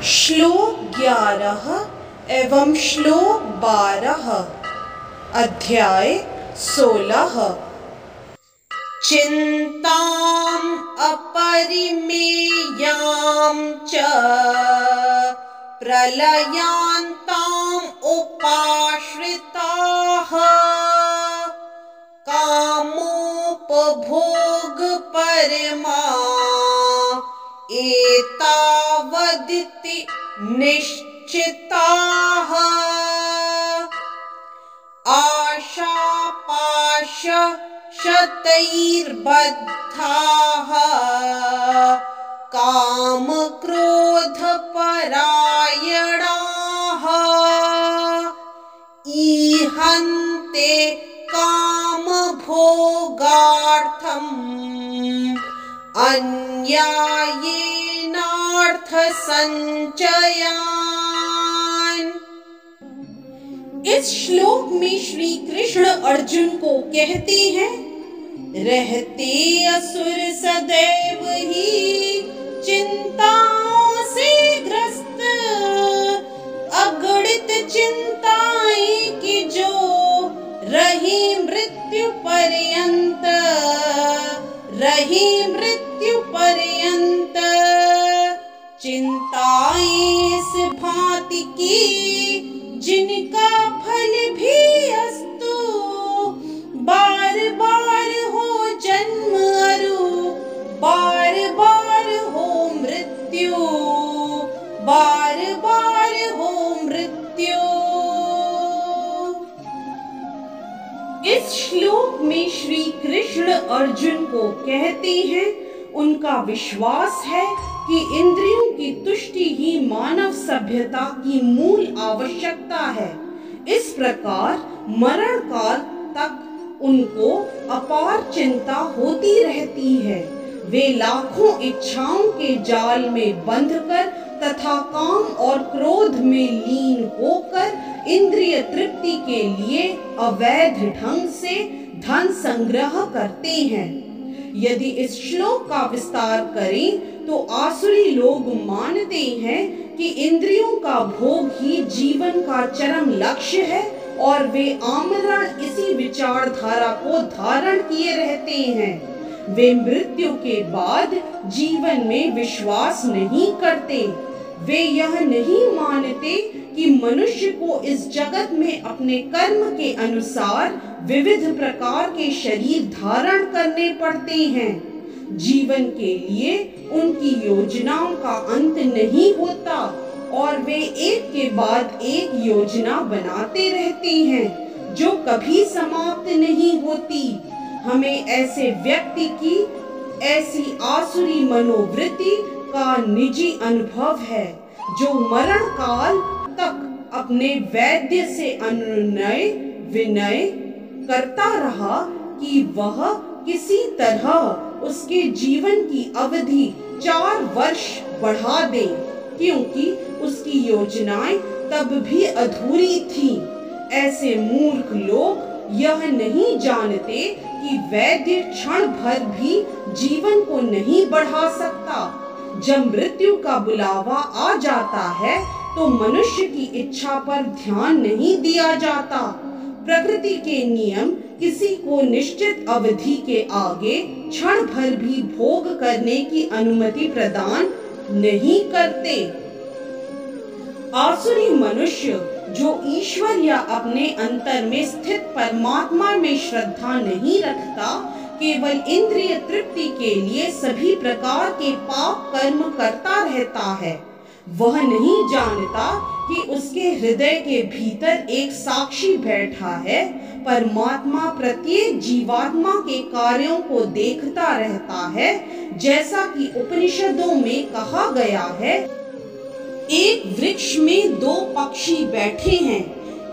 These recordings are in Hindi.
श्लोक 11 एवं श्लोक 12 अध्याय 16। चिंताम् अपरिमेयां च प्रलयान्ताम् उपाश्रिताः कामोपभोगपरमा एतावदिति निश्चिताः आशापाशशतैर्बद्धाः कामक्रोधपरायणाः ईहन्ते कामभोगार्थम् अन्यायेनार्थसंचयान्। इस श्लोक में श्री कृष्ण अर्जुन को कहते हैं, रहते असुर सदैव ही चिंताओं से ग्रस्त, अगणित चिंताएं कि जो रही मृत्यु पर्यंत, रही मृत्यु पर्यंत। चिंताएं इस भांति की जिनका फल भी अस्तु, बार बार हो जन्म अरु, बार बार हो मृत्यु, बार बार हो मृत्यु। इस श्लोक में श्री कृष्ण अर्जुन को कहते हैं, उनका विश्वास है कि इंद्रियों की तुष्टि ही मानव सभ्यता की मूल आवश्यकता है। इस प्रकार मरण काल तक उनको अपार चिंता होती रहती है। वे लाखों इच्छाओं के जाल में बंधकर तथा काम और क्रोध में लीन होकर इंद्रिय तृप्ति के लिए अवैध ढंग से धन संग्रह करते हैं। यदि इस श्लोक का विस्तार करें तो आसुरी लोग मानते हैं कि इंद्रियों का भोग ही जीवन का चरम लक्ष्य है और वे आमरण इसी विचारधारा को धारण किए रहते हैं। वे मृत्यु के बाद जीवन में विश्वास नहीं करते। वे यह नहीं मानते कि मनुष्य को इस जगत में अपने कर्म के अनुसार विविध प्रकार के शरीर धारण करने पड़ते हैं। जीवन के लिए उनकी योजनाओं का अंत नहीं होता और वे एक के बाद एक योजना बनाते रहते हैं जो कभी समाप्त नहीं होती। हमें ऐसे व्यक्ति की ऐसी आसुरी मनोवृत्ति का निजी अनुभव है, जो मरण काल तक अपने वैद्य से अनुनय विनय करता रहा कि वह किसी तरह उसके जीवन की अवधि 4 वर्ष बढ़ा दे, क्योंकि उसकी योजनाएं तब भी अधूरी थीं। ऐसे मूर्ख लोग यह नहीं जानते कि वैद्य क्षण भर भी जीवन को नहीं बढ़ा सकता। जब मृत्यु का बुलावा आ जाता है तो मनुष्य की इच्छा पर ध्यान नहीं दिया जाता। प्रकृति के नियम किसी को निश्चित अवधि के आगे क्षण भर भी भोग करने की अनुमति प्रदान नहीं करते। आसुरी मनुष्य जो ईश्वर या अपने अंतर में स्थित परमात्मा में श्रद्धा नहीं रखता, केवल इंद्रिय तृप्ति के लिए सभी प्रकार के पाप कर्म करता रहता है। वह नहीं जानता कि उसके हृदय के भीतर एक साक्षी बैठा है। परमात्मा प्रत्येक जीवात्मा के कार्यों को देखता रहता है। जैसा कि उपनिषदों में कहा गया है, एक वृक्ष में 2 पक्षी बैठे हैं।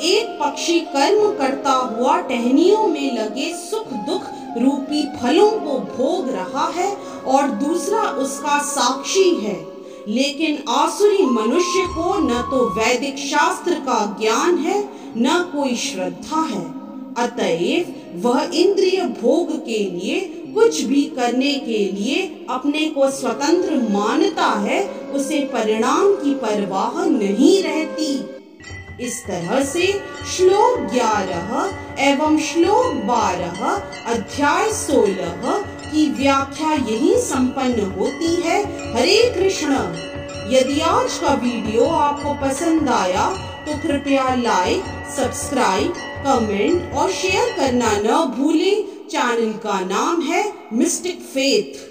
एक पक्षी कर्म करता हुआ टहनियों में लगे सुख दुख रूपी फलों को भोग रहा है और दूसरा उसका साक्षी है। लेकिन आसुरी मनुष्य को न तो वैदिक शास्त्र का ज्ञान है, न कोई श्रद्धा है। अतएव वह इंद्रिय भोग के लिए कुछ भी करने के लिए अपने को स्वतंत्र मानता है, उसे परिणाम की परवाह नहीं रहती। इस तरह से श्लोक 11 एवं श्लोक 12 अध्याय 16 की व्याख्या यही संपन्न होती है। हरे कृष्ण। यदि आज का वीडियो आपको पसंद आया तो कृपया लाइक, सब्सक्राइब, कमेंट और शेयर करना न भूलें। चैनल का नाम है मिस्टिक फेथ।